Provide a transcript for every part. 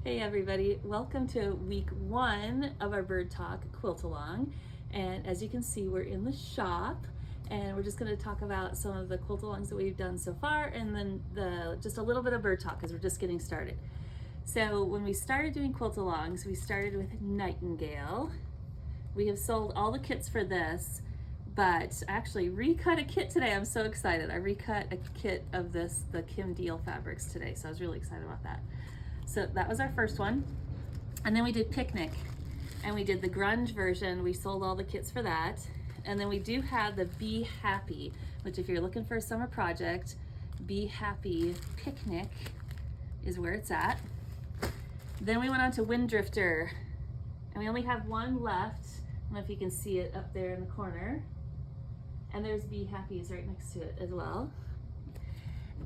Hey everybody, welcome to week 1 of our Bird Talk Quilt-A-Long. And as you can see, we're in the shop and we're just going to talk about some of the quilt-alongs that we've done so far, and then just a little bit of bird talk because we're just getting started. So when we started doing quilt-alongs, we started with Nightingale. We have sold all the kits for this, but I actually recut a kit today. I'm so excited. I recut a kit of the Kim Deal fabrics today, so I was really excited about that. So that was our first one. And then we did Picnic, and we did the grunge version. We sold all the kits for that. And then we do have the Be Happy, which if you're looking for a summer project, Be Happy Picnic is where it's at. Then we went on to Wind Drifter, and we only have one left. I don't know if you can see it up there in the corner. And there's Be Happy's right next to it as well.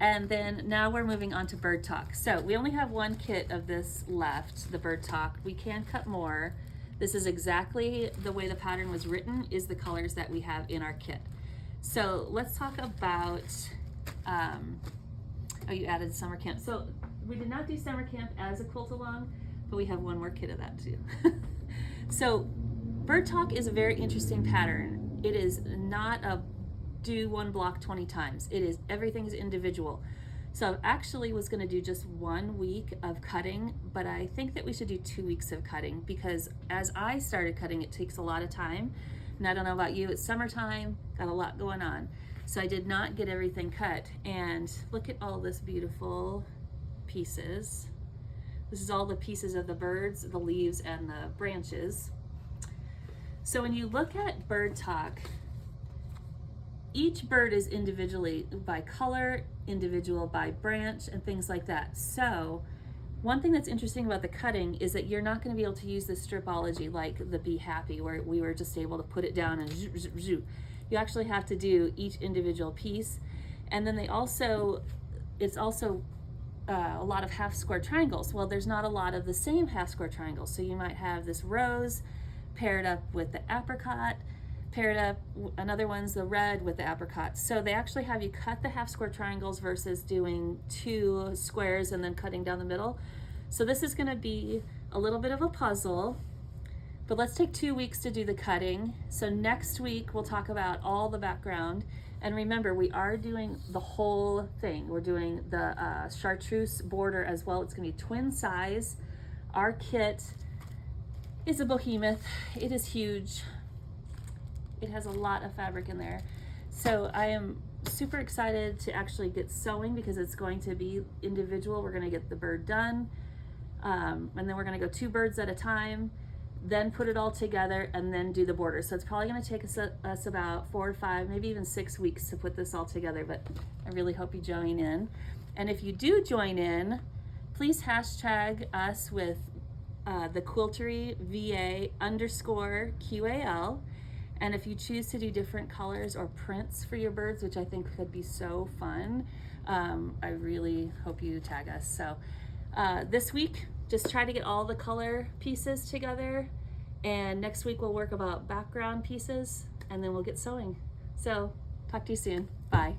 And then now we're moving on to Bird Talk. So we only have one kit of this left, the Bird Talk. We can cut more. This is exactly the way the pattern was written, is the colors that we have in our kit. So let's talk about, oh, you added summer camp. So we did not do summer camp as a quilt-along, but we have one more kit of that too. So Bird Talk is a very interesting pattern. It is not a do one block 20 times. It is, everything is individual. So I actually was going to do just 1 week of cutting, but I think that we should do 2 weeks of cutting, because as I started cutting, it takes a lot of time. And I don't know about you, it's summertime, got a lot going on. So I did not get everything cut. And look at all this beautiful pieces. This is all the pieces of the birds, the leaves, and the branches. So when you look at Bird Talk, each bird is individually by color, individual by branch, and things like that. So one thing that's interesting about the cutting is that you're not going to be able to use the stripology like the Be Happy, where we were just able to put it down and zoom, zoom, zoom. You actually have to do each individual piece. And then it's also a lot of half square triangles. Well, there's not a lot of the same half square triangles. So you might have this rose paired up with the apricot, paired up, another one's the red with the apricot. So they actually have you cut the half square triangles versus doing 2 squares and then cutting down the middle. So this is going to be a little bit of a puzzle, but let's take 2 weeks to do the cutting. So next week we'll talk about all the background. And remember, we are doing the whole thing. We're doing the chartreuse border as well. It's going to be twin size. Our kit is a behemoth. It is huge. It has a lot of fabric in there. So I am super excited to actually get sewing, because it's going to be individual. We're going to get the bird done, and then we're going to go 2 birds at a time, then put it all together, and then do the border. So it's probably going to take us about 4 or 5, maybe even 6 weeks to put this all together, but I really hope you join in. And if you do join in, please hashtag us with the Quiltery VA _QAL. And if you choose to do different colors or prints for your birds, which I think could be so fun, I really hope you tag us. So this week, just try to get all the color pieces together. And next week we'll work about background pieces, and then we'll get sewing. So talk to you soon. Bye.